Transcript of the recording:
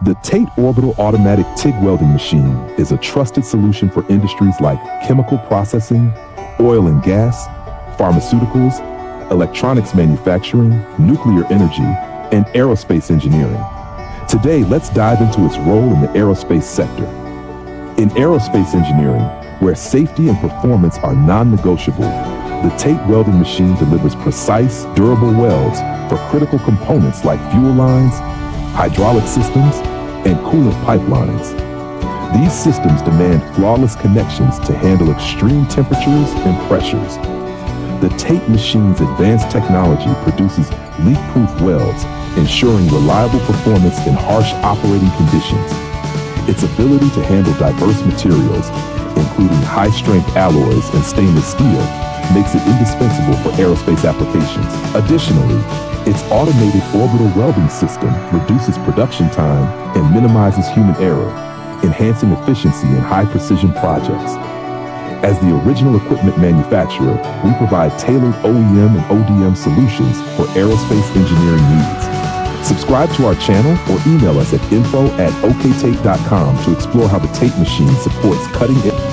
The TATE Orbital Automatic TIG Welding Machine is a trusted solution for industries like chemical processing, oil and gas, pharmaceuticals, electronics manufacturing, nuclear energy, and aerospace engineering. Today, let's dive into its role in the aerospace sector. In aerospace engineering, where safety and performance are non-negotiable, the TATE welding machine delivers precise, durable welds for critical components like fuel lines, hydraulic systems, and coolant pipelines. These systems demand flawless connections to handle extreme temperatures and pressures. The TATE machine's advanced technology produces leak-proof welds, ensuring reliable performance in harsh operating conditions. Its ability to handle diverse materials, including high-strength alloys and stainless steel, makes it indispensable for aerospace applications. Additionally, its automated orbital welding system reduces production time and minimizes human error, enhancing efficiency in high-precision projects. As the original equipment manufacturer, we provide tailored OEM and ODM solutions for aerospace engineering needs. Subscribe to our channel or email us at info@oktate.com to explore how the TATE machine supports cutting-edge